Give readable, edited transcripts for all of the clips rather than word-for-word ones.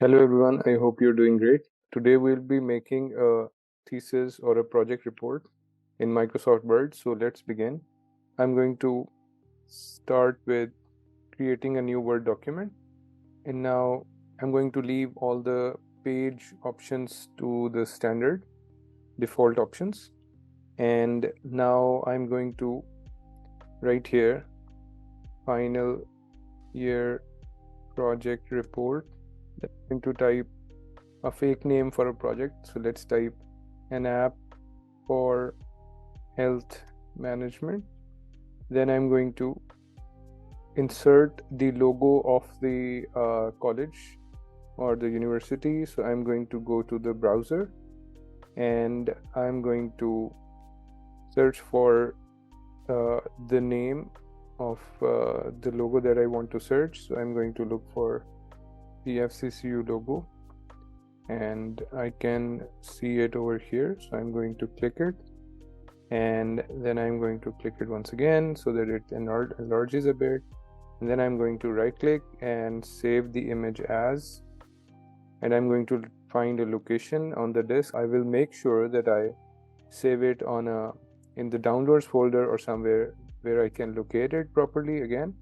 Hello everyone, I hope you're doing great. Today we'll be making a thesis or a project report in Microsoft Word. So let's begin. I'm going to start with creating a new Word document. And now I'm going to leave all the page options to the standard default options. And now I'm going to write here final year project report. I'm going to type a fake name for a project. So let's type an app for health management. Then I'm going to insert the logo of the college or the university. So I'm going to go to the browser and I'm going to search for the name of the logo that I want to search. So I'm going to look for the FCCU logo and I can see it over here. So I'm going to click it and then I'm going to click it once again so that it enlarges a bit, and then I'm going to right click and save the image as, and I'm going to find a location on the disk. I will make sure that I save it in the downloads folder or somewhere where I can locate it properly again.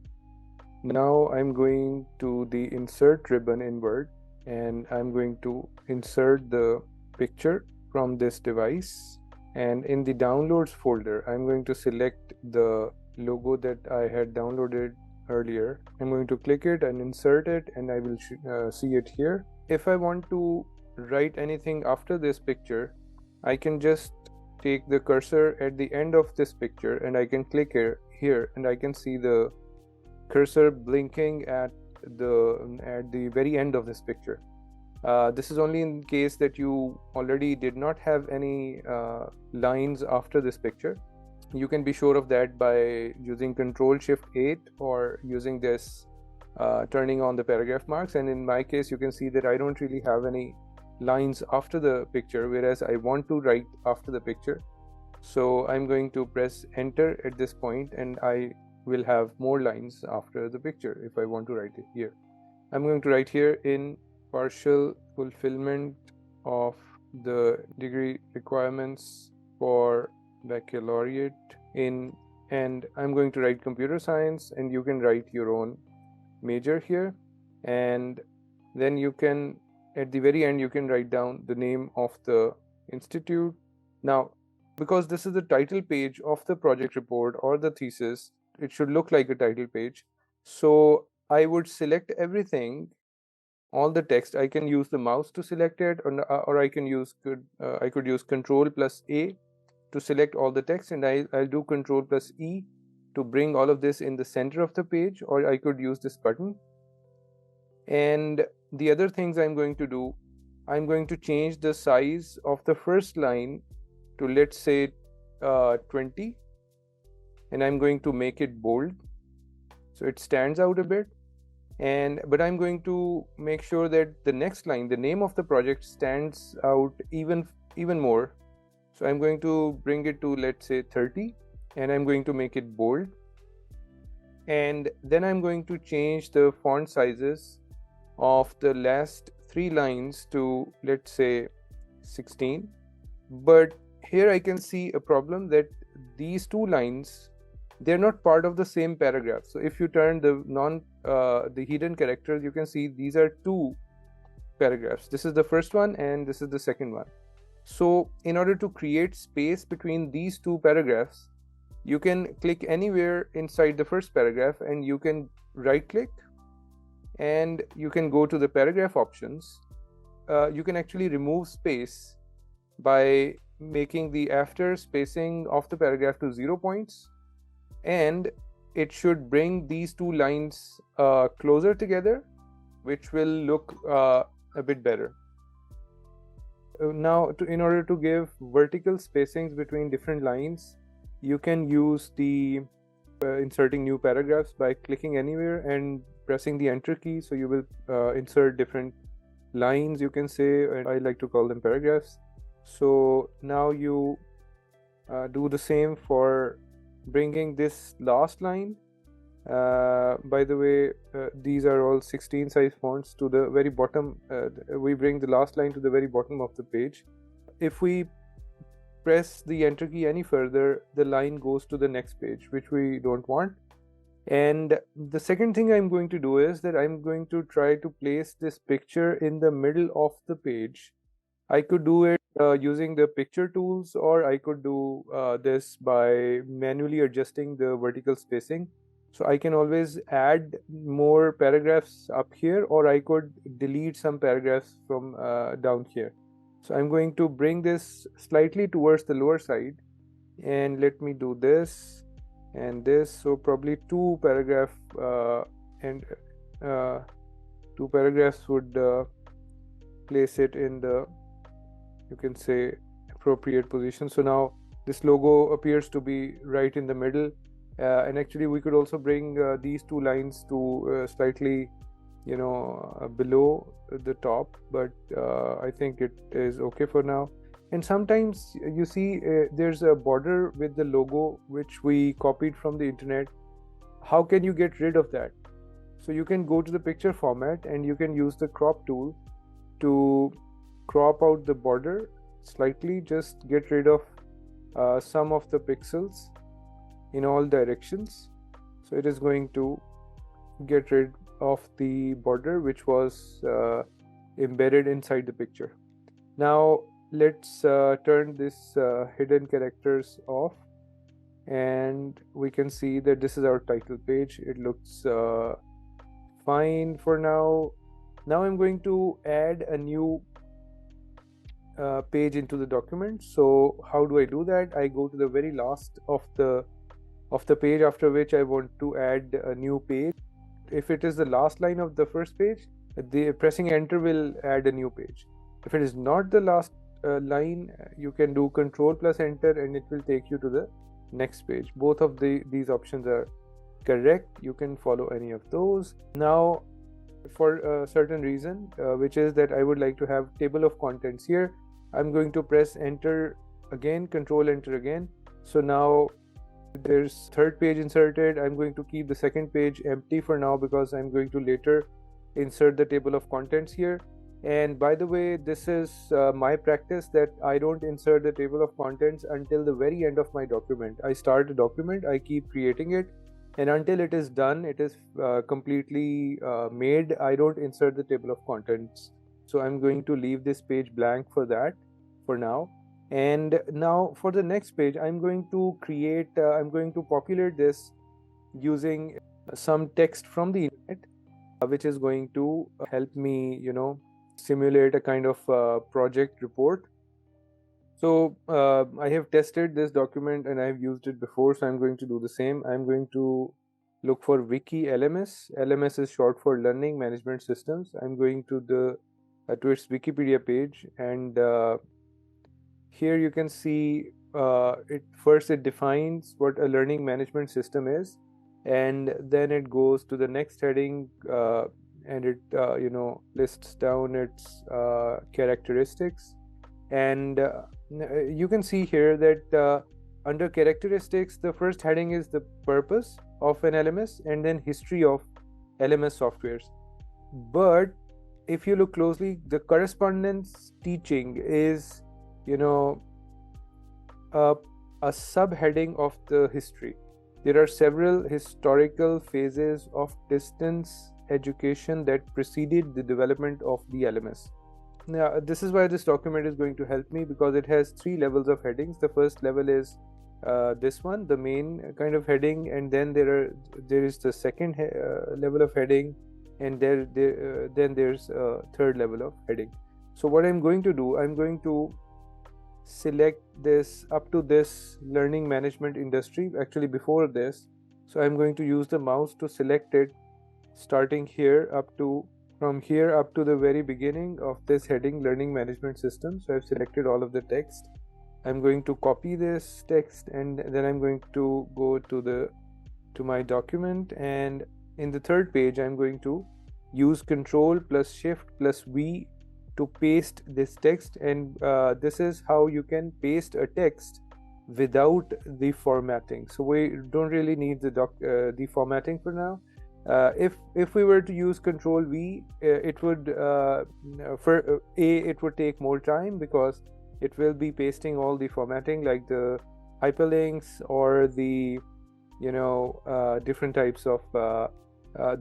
Now I'm going to the insert ribbon in Word and I'm going to insert the picture from this device, and in the downloads folder I'm going to select the logo that I had downloaded earlier. I'm going to click it and insert it and I will see it here. If I want to write anything after this picture, I can just take the cursor at the end of this picture and I can click here and I can see the cursor blinking at the very end of this picture. This is only in case that you already did not have any lines after this picture. You can be sure of that by using Ctrl+Shift+8 or using this turning on the paragraph marks. And in my case, you can see that I don't really have any lines after the picture, whereas I want to write after the picture. So I'm going to press enter at this point and I will have more lines after the picture if I want to write it here. I'm going to write here in partial fulfillment of the degree requirements for baccalaureate in, and I'm going to write computer science, and you can write your own major here, and then you can at the very end you can write down the name of the institute. Now, because this is the title page of the project report or the thesis, it should look like a title page. So I would select everything, all the text. I can use the mouse to select it, or I could use Ctrl+A to select all the text, and I'll do Ctrl+E to bring all of this in the center of the page, or I could use this button. And the other things I'm going to do, I'm going to change the size of the first line to, let's say, 20, and I'm going to make it bold so it stands out a bit. But I'm going to make sure that the next line, the name of the project, stands out even more. So I'm going to bring it to, let's say, 30, and I'm going to make it bold. And then I'm going to change the font sizes of the last 3 lines to, let's say, 16. But here I can see a problem that these 2 lines, they're not part of the same paragraph. So if you turn the hidden characters, you can see these are 2 paragraphs. This is the first one and this is the second one. So in order to create space between these 2 paragraphs, you can click anywhere inside the first paragraph and you can right click and you can go to the paragraph options. You can actually remove space by making the after spacing of the paragraph to 0 points, and it should bring these 2 lines closer together, which will look a bit better. Now, in order to give vertical spacings between different lines, you can use the inserting new paragraphs by clicking anywhere and pressing the enter key. So you will insert different lines, you can say, and I like to call them paragraphs. So now you do the same for bringing this last line By the way, these are all 16 size fonts. To the very bottom, we bring the last line to the very bottom of the page. If we press the enter key any further, the line goes to the next page, which we don't want. And the second thing I'm going to do is that I'm going to try to place this picture in the middle of the page. I could do it using the picture tools, or I could do this by manually adjusting the vertical spacing. So I can always add more paragraphs up here, or I could delete some paragraphs from down here. So I'm going to bring this slightly towards the lower side, and let me do this and this. So probably two paragraphs would place it in the, you can say, appropriate position. So now this logo appears to be right in the middle, and actually we could also bring these two lines to slightly, below the top, but I think it is okay for now. And sometimes you see there's a border with the logo which we copied from the internet. How can you get rid of that? So you can go to the picture format and you can use the crop tool to crop out the border slightly, just get rid of some of the pixels in all directions. So it is going to get rid of the border which was embedded inside the picture. Now let's turn this hidden characters off, and we can see that this is our title page. It looks fine for now. Now I'm going to add a new page into the document. So how do I do that? I go to the very last of the page, after which I want to add a new page. If it is the last line of the first page, the pressing enter will add a new page. If it is not the last line, you can do control plus enter and it will take you to the next page. Both of these options are correct. You can follow any of those. Now for a certain reason, which is that I would like to have table of contents here, I'm going to press enter again, control enter again. So now there's third page inserted. I'm going to keep the second page empty for now because I'm going to later insert the table of contents here. And by the way, this is my practice, that I don't insert the table of contents until the very end of my document. I start a document, I keep creating it, and until it is done, it is completely made, I don't insert the table of contents. So I'm going to leave this page blank for that for now. And now for the next page, I'm going to populate this using some text from the internet, which is going to help me, simulate a kind of project report. So I have tested this document and I've used it before, so I'm going to do the same. I'm going to look for Wiki LMS. LMS is short for Learning Management Systems. I'm going to its Wikipedia page, and here you can see it defines what a learning management system is, and then it goes to the next heading and it lists down its characteristics. And you can see here that under characteristics, the first heading is the purpose of an LMS and then history of LMS softwares. But if you look closely, the correspondence teaching is a subheading of the history. There are several historical phases of distance education that preceded the development of the LMS. Now, this is why this document is going to help me, because it has 3 levels of headings. The first level is this one, the main kind of heading, and then there is the second level of heading, and then there's a third level of heading. So what I'm going to do, I'm going to select this up to this learning management industry, actually before this. So I'm going to use the mouse to select it, starting from here up to the very beginning of this heading, learning management system. So I've selected all of the text. I'm going to copy this text, and then I'm going to go to my document, and in the third page I'm going to use Control plus Shift plus V to paste this text. And this is how you can paste a text without the formatting. So we don't really need the formatting for now. If we were to use Control V, it would it would take more time because it will be pasting all the formatting like the hyperlinks or the different types of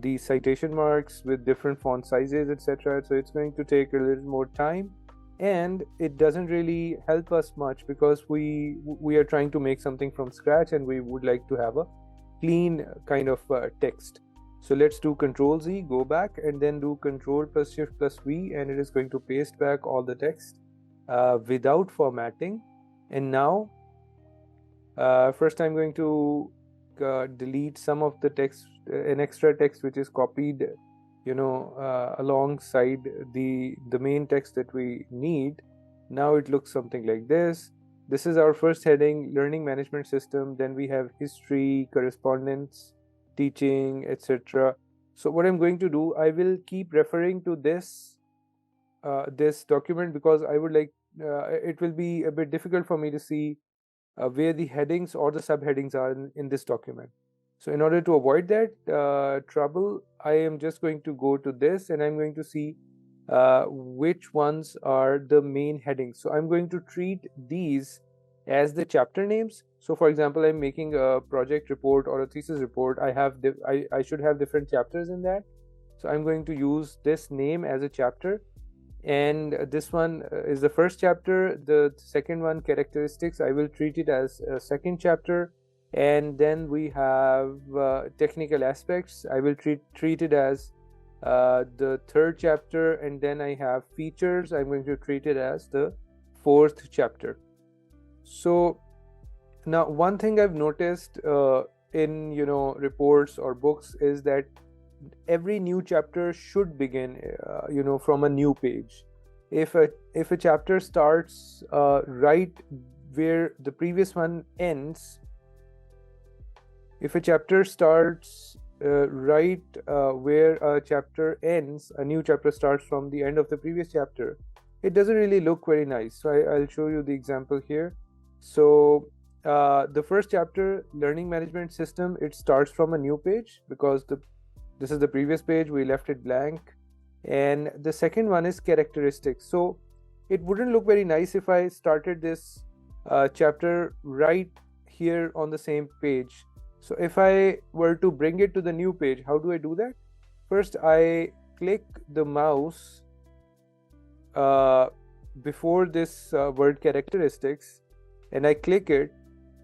the citation marks with different font sizes, etc. So it's going to take a little more time, and it doesn't really help us much because we are trying to make something from scratch and we would like to have a clean kind of text. So let's do Control Z, go back, and then do Control plus Shift plus V, and it is going to paste back all the text without formatting. And now first I'm going to delete some of the text, an extra text which is copied alongside the main text that we need. Now it looks something like this. This is our first heading, learning management system. Then we have history, correspondence, teaching, etc. So what I'm going to do, I will keep referring to this this document because I would like it will be a bit difficult for me to see where the headings or the subheadings are in this document. So in order to avoid that trouble, I am just going to go to this and I'm going to see which ones are the main headings. So I'm going to treat these as the chapter names. So for example, I'm making a project report or a thesis report. I should have different chapters in that. So I'm going to use this name as a chapter, and this one is the first chapter. The second one, characteristics, I will treat it as a second chapter. And then we have technical aspects. I will treat it as the third chapter. And then I have features. I'm going to treat it as the fourth chapter. So now one thing I've noticed in reports or books is that every new chapter should begin from a new page. If a chapter starts right where the previous one ends, if a chapter starts right where a chapter ends, a new chapter starts from the end of the previous chapter, it doesn't really look very nice. So I'll show you the example here. So the first chapter, learning management system, it starts from a new page because this is the previous page, we left it blank. And the second one is characteristics. So it wouldn't look very nice if I started this chapter right here on the same page. So if I were to bring it to the new page, how do I do that? First, I click the mouse before this word characteristics, and I click it,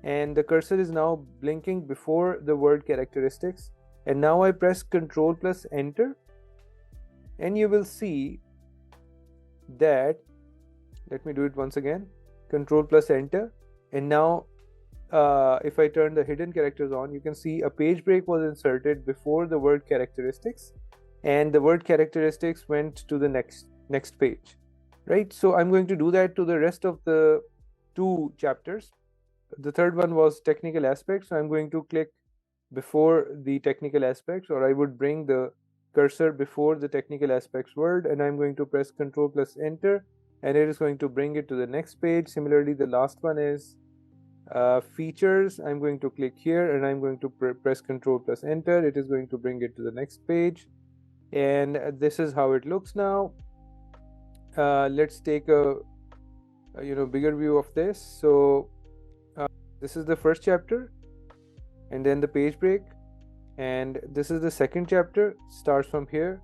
and the cursor is now blinking before the word characteristics. And now I press Control plus Enter, and you will see that, let me do it once again, Control plus Enter, and now if I turn the hidden characters on, you can see a page break was inserted before the word characteristics, and the word characteristics went to the next page, right? So I'm going to do that to the rest of the two chapters. The third one was technical aspects, so I'm going to click before the technical aspects, or I would bring the cursor before the technical aspects word, and I'm going to press Control plus Enter, and it is going to bring it to the next page. Similarly, the last one is features. I'm going to click here and I'm going to press Control plus Enter. It is going to bring it to the next page, and this is how it looks now. Let's take a bigger view of this. So this is the first chapter, and then the page break, and this is the second chapter, starts from here.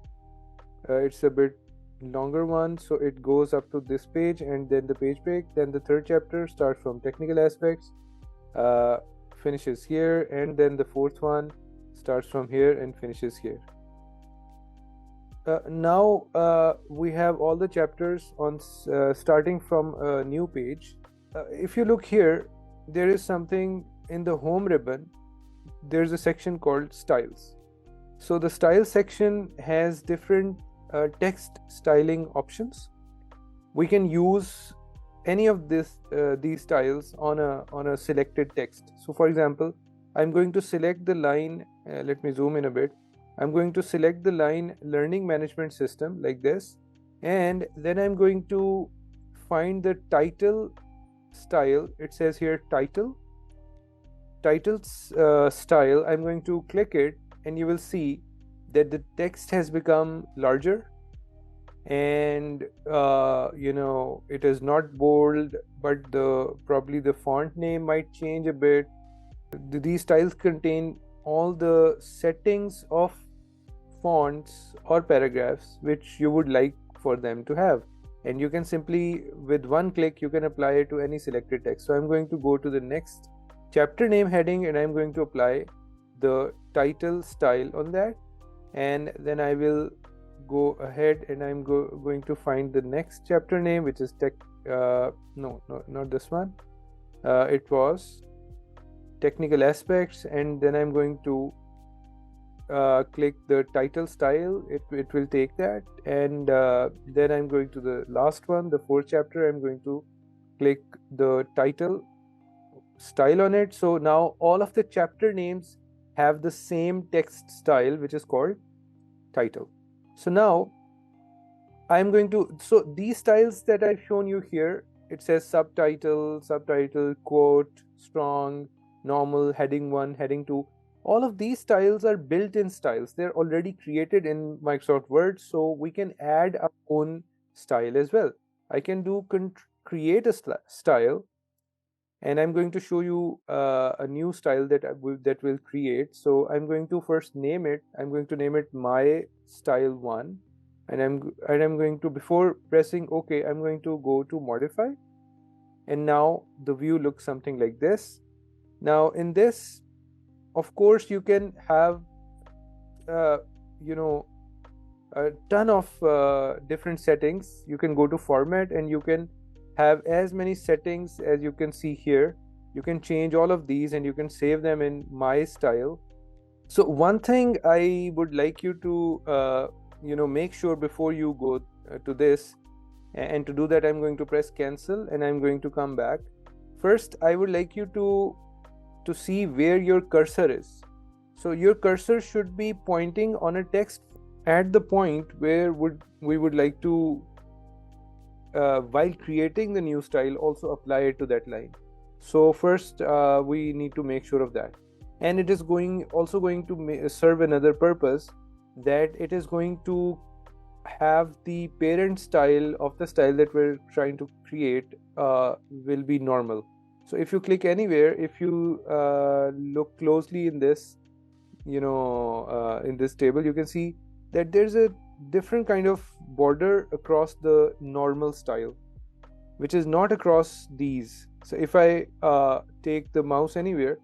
It's a bit longer one, so it goes up to this page and then the page break. Then the third chapter starts from technical aspects, finishes here, and then the fourth one starts from here and finishes here. Now we have all the chapters on starting from a new page. If you look here, there is something in the home ribbon. There's a section called styles. So the style section has different text styling options. We can use any of these styles on a selected text. So for example, I'm going to select the line, let me zoom in a bit. I'm going to select the line learning management system like this, and then I'm going to find the title style, it says here title style. I'm going to click it, and you will see that the text has become larger, and it is not bold, but probably the font name might change a bit. These styles contain all the settings of fonts or paragraphs which you would like for them to have, and you can simply, with one click, you can apply it to any selected text. So I'm going to go to the next chapter name heading, and I'm going to apply the title style on that, and then I will go ahead and I'm going to find the next chapter name, which is no, not this one. It was technical aspects, and then I'm going to click the title style. It will take that, and then I'm going to the last one, the fourth chapter. I'm going to click the title style on it. So now all of the chapter names have the same text style, which is called title. So now I'm going to, so these styles that I've shown you here, it says subtitle, quote, strong, normal, heading 1, heading 2. All of these styles are built-in styles. They're already created in Microsoft Word, so we can add our own style as well. I can do create a style, and I'm going to show you a new style that will create. So I'm going to first name it. I'm going to name it my style 1, and I'm going to, before pressing OK, I'm going to go to modify, and now the view looks something like this. Now in this, of course, you can have a ton of different settings. You can go to format, and you can have as many settings as you can see here. You can change all of these, and you can save them in my style. So one thing I would like you to make sure before you go to this, and to do that, I'm going to press cancel, and I'm going to come back. First, I would like you to see where your cursor is. So your cursor should be pointing on a text at the point where we would like to, while creating the new style, also apply it to that line. So first we need to make sure of that, and it is also going to serve another purpose, that it is going to have the parent style of the style that we're trying to create will be normal. So if you click anywhere, if you look closely in this, in this table, you can see that there's a different kind of border across the normal style, which is not across these. So if I take the mouse anywhere,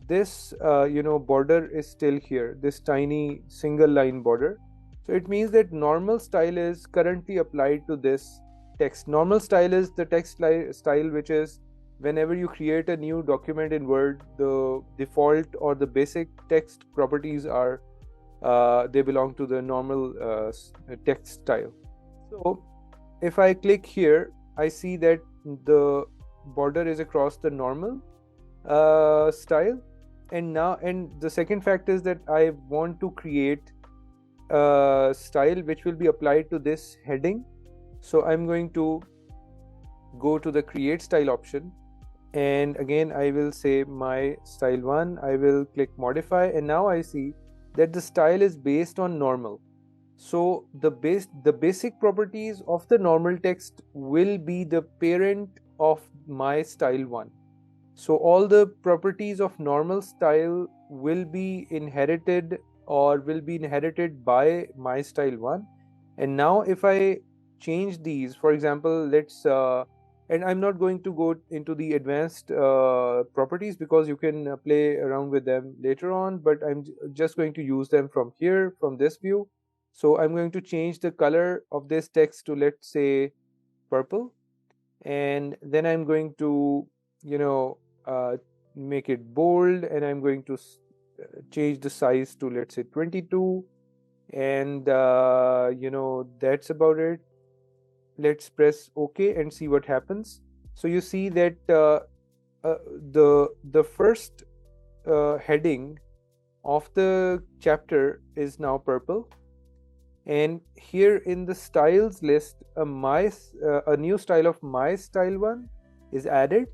this border is still here, this tiny single line border. So it means that normal style is currently applied to this text. Normal style is the text style which is, whenever you create a new document in Word, the default or the basic text properties are they belong to the normal text style. So if I click here, I see that the border is across the normal style. And the second fact is that I want to create a style which will be applied to this heading. So I'm going to go to the create style option, and again I will say my style 1. I will click modify, and now I see that the style is based on normal. So the basic properties of the normal text will be the parent of my style 1. So all the properties of normal style will be inherited by my style 1. And now if I change these, for example, let's and I'm not going to go into the advanced properties, because you can play around with them later on, but I'm just going to use them from here, from this view. So I'm going to change the color of this text to, let's say, purple, and then I'm going to make it bold, and I'm going to change the size to, let's say, 22, and that's about it. Let's press OK and see what happens. So you see that the first heading of the chapter is now purple, and here in the styles list, a new style of my style 1 is added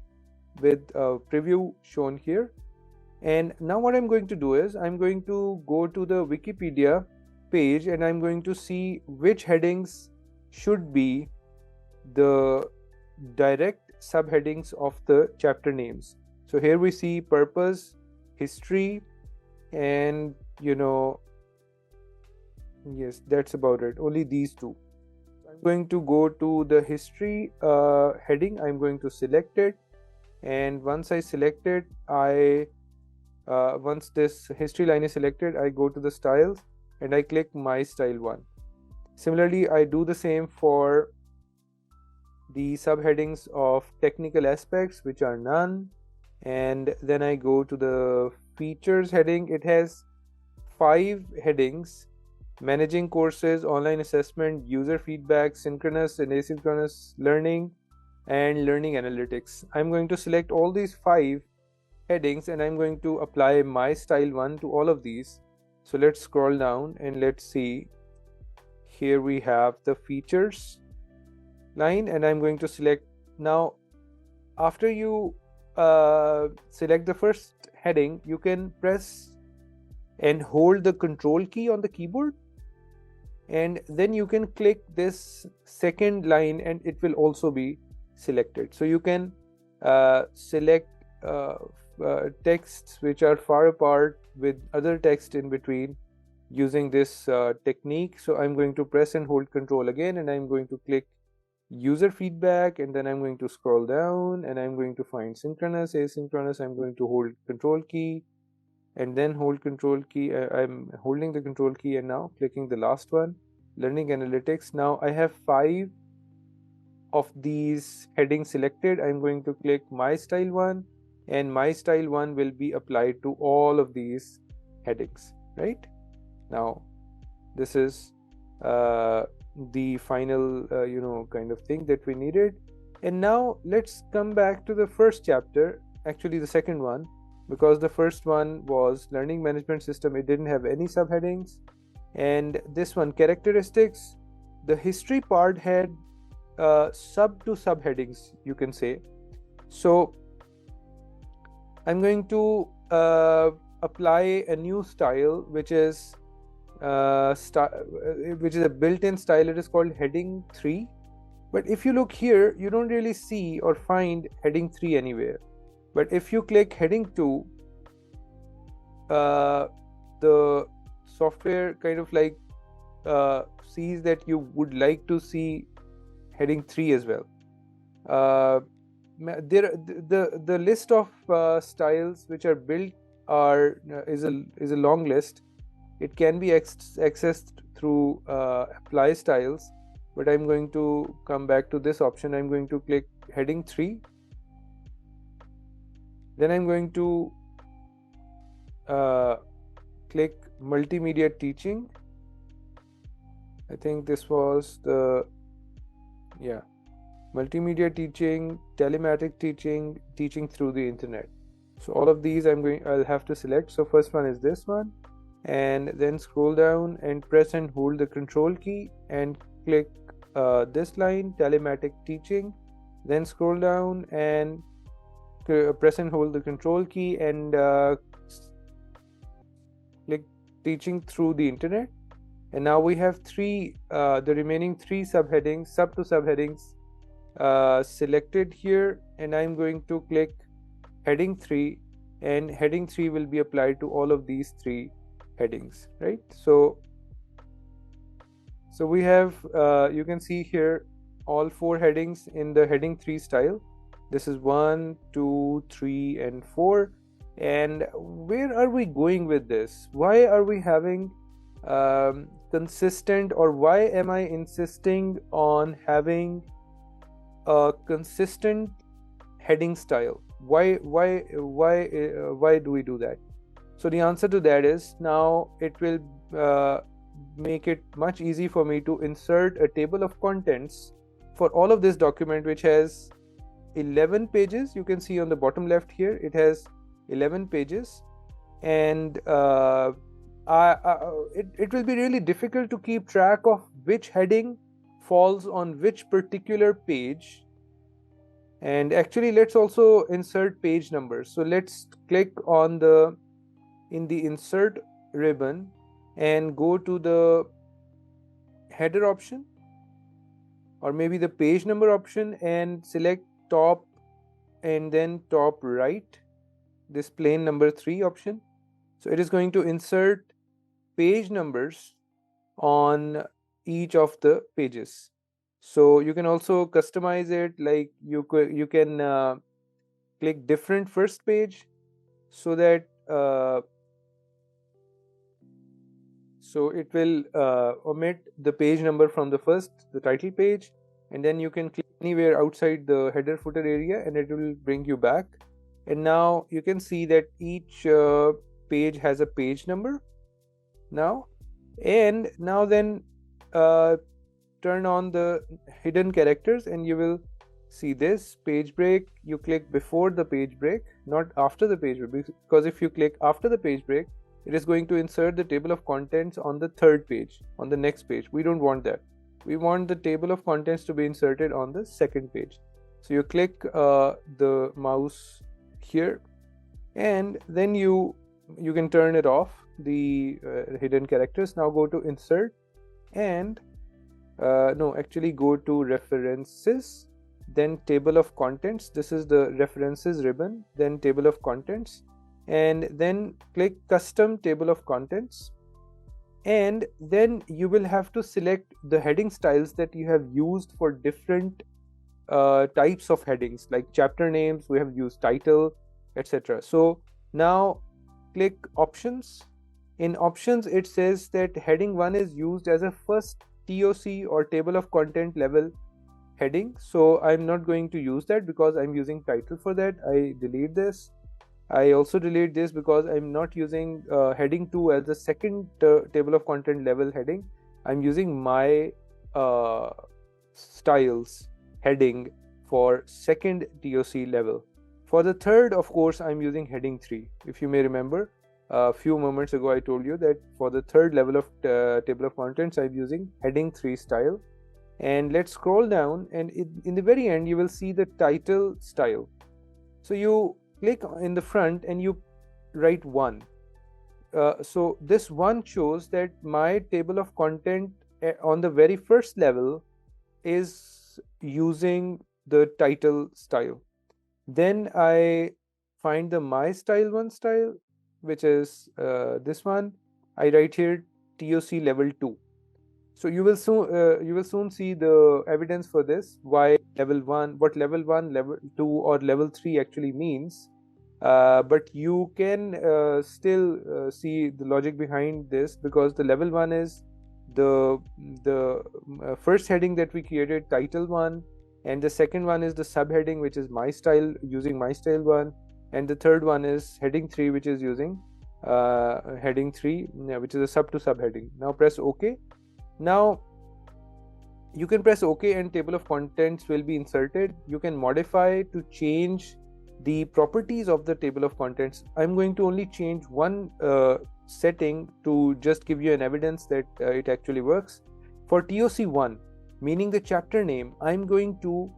with a preview shown here. And now what I'm going to do is I'm going to go to the Wikipedia page and I'm going to see which headings should be the direct subheadings of the chapter names. So here we see purpose, history, and yes, that's about it. Only these two. I'm going to go to the history heading. I'm going to select it, and once I select it, once this history line is selected, I go to the styles and I click my style one. Similarly, I do the same for the subheadings of technical aspects, which are none, and then I go to the features heading. It has 5 headings: managing courses, online assessment, user feedback, synchronous and asynchronous learning, and learning analytics. I'm going to select all these 5 headings and I'm going to apply my style one to all of these. So let's scroll down and let's see. Here we have the features line and I'm going to select. Now after you select the first heading, you can press and hold the control key on the keyboard, and then you can click this second line and it will also be selected. So you can select texts which are far apart with other text in between using this technique. So I'm going to press and hold control again and I'm going to click user feedback, and then I'm going to scroll down and I'm going to find synchronous, asynchronous. I'm going to hold control key and then hold control key. I'm holding the control key and now clicking the last one, learning analytics. Now I have 5 of these headings selected. I'm going to click my style one and my style one will be applied to all of these headings. Right now this is the final kind of thing that we needed. And now let's come back to the first chapter, actually the second one, because the first one was learning management system. It didn't have any subheadings. And this one, characteristics, the history part had sub to subheadings, you can say. So I'm going to apply a new style which is a built-in style. It is called heading 3. But if you look here, you don't really see or find heading 3 anywhere. But if you click heading 2, the software kind of like sees that you would like to see heading 3 as well. The list of styles which are built is a long list. It can be accessed through apply styles, but I'm going to come back to this option. I'm going to click heading 3. Then I'm going to click multimedia teaching. I think this was the multimedia teaching, telematic teaching, teaching through the internet. So all of these I'll have to select. So first one is this one, and then scroll down and press and hold the control key and click this line, telematic teaching. Then scroll down and press and hold the control key and click teaching through the internet. And now we have the remaining 3 subheadings, sub to subheadings selected here, and I'm going to click heading 3, and heading 3 will be applied to all of these 3 headings, right? So we have you can see here all 4 headings in the heading 3 style. This is 1, 2, 3 and 4. And where are we going with this? Why are we having consistent, or why am I insisting on having a consistent heading style? Why do we do that? So the answer to that is, now it will make it much easy for me to insert a table of contents for all of this document, which has 11 pages. You can see on the bottom left here it has 11 pages, and it will be really difficult to keep track of which heading falls on which particular page And actually, let's also insert page numbers. So let's click on the insert ribbon and go to the header option, or maybe the page number option, and select top and then top right, this plain number 3 option. So it is going to insert page numbers on each of the pages. So you can also customize it, like you can click different first page, so that so it will omit the page number from the title page, and then you can click anywhere outside the header footer area and it will bring you back. And now you can see that each page has a page number now. And now then turn on the hidden characters and you will see this page break. You click before the page break, not after the page break, because if you click after the page break, it is going to insert the table of contents on the third page, on the next page. We don't want that. We want the table of contents to be inserted on the second page. So you click the mouse here, and then you can turn it off, the hidden characters. Now go to insert and no, actually go to references, then table of contents. This is the references ribbon, then table of contents, and then click custom table of contents. And then you will have to select the heading styles that you have used for different types of headings, like chapter names. We have used title, etc. So now click options. In options, it says that heading 1 is used as a first TOC or table of content level heading. So I'm not going to use that because I'm using title for that. I delete this. I also delete this because I'm not using heading 2 as the second table of content level heading. I'm using my styles heading for second TOC level. For the third, of course, I'm using heading 3. If you may remember, a few moments ago I told you that for the third level of table of contents, I'm using heading 3 style. And let's scroll down, and in the very end you will see the title style. So you click in the front and you write 1. So this 1 shows that my table of content on the very first level is using the title style. Then I find the my style 1 style, which is this one. I write here TOC level 2. So you will soon see the evidence for this, why level 1, what level 1, level 2 or level 3 actually means. But you can still see the logic behind this, because the level 1 is the first heading that we created, title 1, and the second one is the subheading, which is my style, using my style 1, and the third one is heading 3, which is using heading 3, which is a sub to subheading. Now press OK. Now you can press OK and table of contents will be inserted. You can modify to change the properties of the table of contents. I'm going to only change one setting to just give you an evidence that it actually works. For TOC1, meaning the chapter name, I'm going to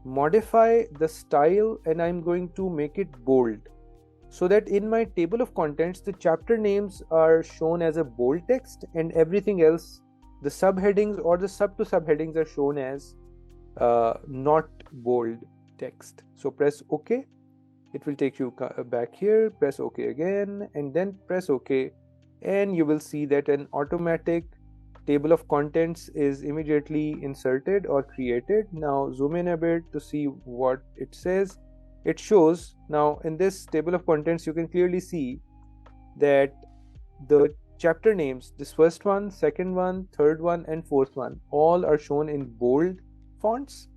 modify the style and I'm going to make it bold, so that in my table of contents the chapter names are shown as a bold text and everything else, the subheadings or the sub to subheadings, are shown as not bold text. So press OK. It will take you back here. Press OK again and then press OK, and you will see that an automatic table of contents is immediately inserted or created. Now zoom in a bit to see what it says. It shows now in this table of contents, you can clearly see that the chapter names, this first one, second one, third one, and fourth one, all are shown in bold fonts.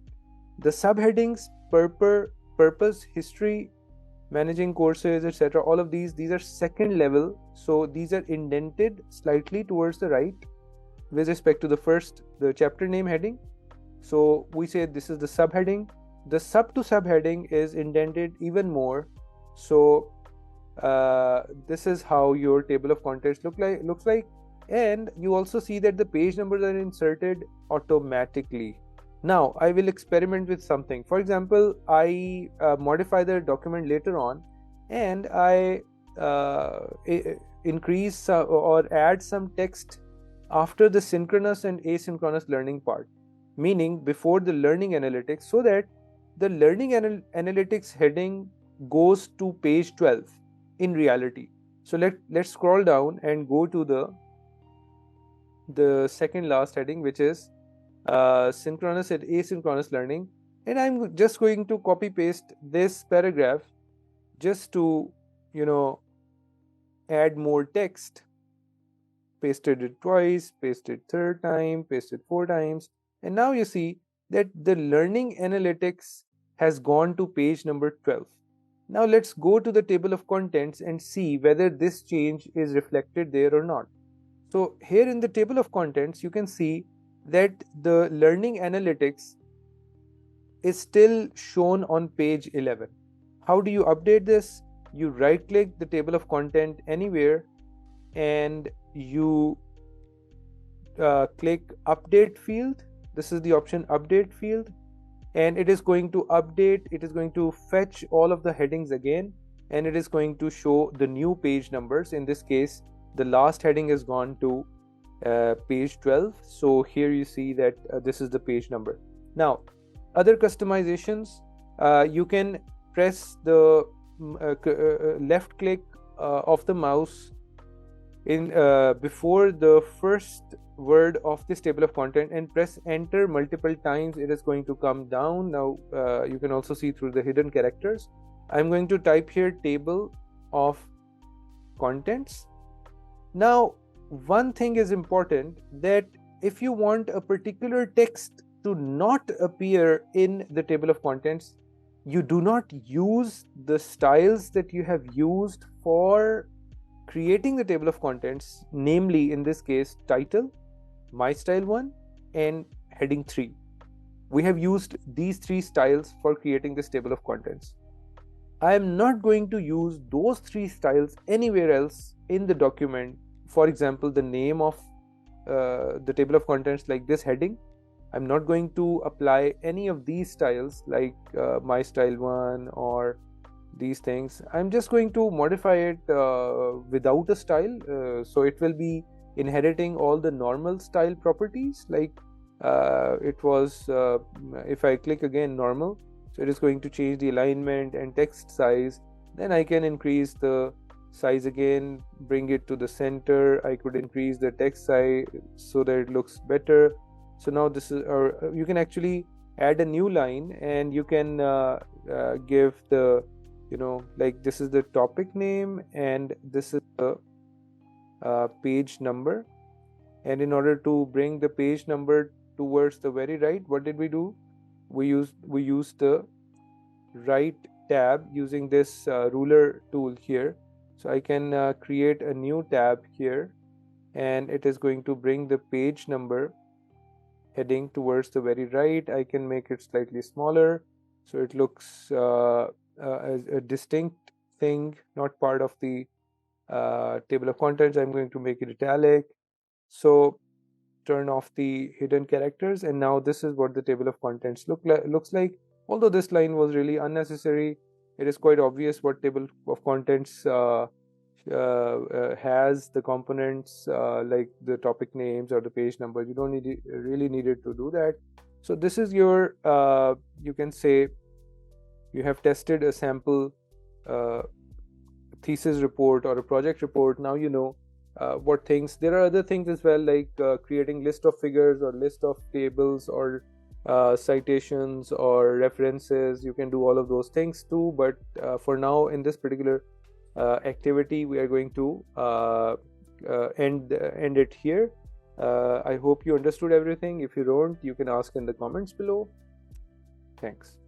The subheadings, purpose, history, managing courses, etc., all of these are second level, so these are indented slightly towards the right with respect to the chapter name heading. So we say this is the subheading. The sub to subheading is indented even more. So this is how your table of contents looks like. And you also see that the page numbers are inserted automatically. Now I will experiment with something. For example, I modify the document later on, and I increase or add some text after the synchronous and asynchronous learning part, meaning before the learning analytics, so that the learning analytics heading goes to page 12 in reality. So let's scroll down and go to the second last heading, which is synchronous and asynchronous learning, and I'm just going to copy paste this paragraph just to add more text. Pasted it twice, pasted third time, pasted 4 times, and now you see that the learning analytics has gone to page number 12. Now let's go to the table of contents and see whether this change is reflected there or not. So here in the table of contents, you can see that the learning analytics is still shown on page 11. How do you update this? You right click the table of content anywhere and you click update field. This is the option update field, and it is going to update, it is going to fetch all of the headings again, and it is going to show the new page numbers. In this case, the last heading has gone to page 12. So here you see that this is the page number. Now other customizations, you can press the left click of the mouse in before the first word of this table of content and press enter multiple times. It is going to come down. Now you can also see through the hidden characters. I'm going to type here table of contents. Now one thing is important, that if you want a particular text to not appear in the table of contents, you do not use the styles that you have used for creating the table of contents, namely in this case title, my style 1 and heading 3. We have used these 3 styles for creating this table of contents. I am not going to use those 3 styles anywhere else in the document. For example, the name of the table of contents, like this heading, I'm not going to apply any of these styles like my style 1 or these things. I'm just going to modify it without a style, so it will be inheriting all the normal style properties, like it was if I click again normal, so it is going to change the alignment and text size. Then I can increase the size again, bring it to the center. I could increase the text size so that it looks better. So now this is, or you can actually add a new line, and you can give the like this is the topic name and this is the page number. And in order to bring the page number towards the very right, what did we do? We used the right tab using this ruler tool here. So I can create a new tab here, and it is going to bring the page number heading towards the very right. I can make it slightly smaller so it looks as a distinct thing, not part of the table of contents. I'm going to make it italic. So turn off the hidden characters, and now this is what the table of contents looks like. Although this line was really unnecessary, it is quite obvious what table of contents has the components like the topic names or the page numbers. You don't really need it to do that. So this is your you can say you have tested a sample thesis report or a project report. Now you know what things. There are other things as well, like creating list of figures or list of tables or citations or references. You can do all of those things too, but for now in this particular activity we are going to end it here. I hope you understood everything. If you don't, you can ask in the comments below. Thanks.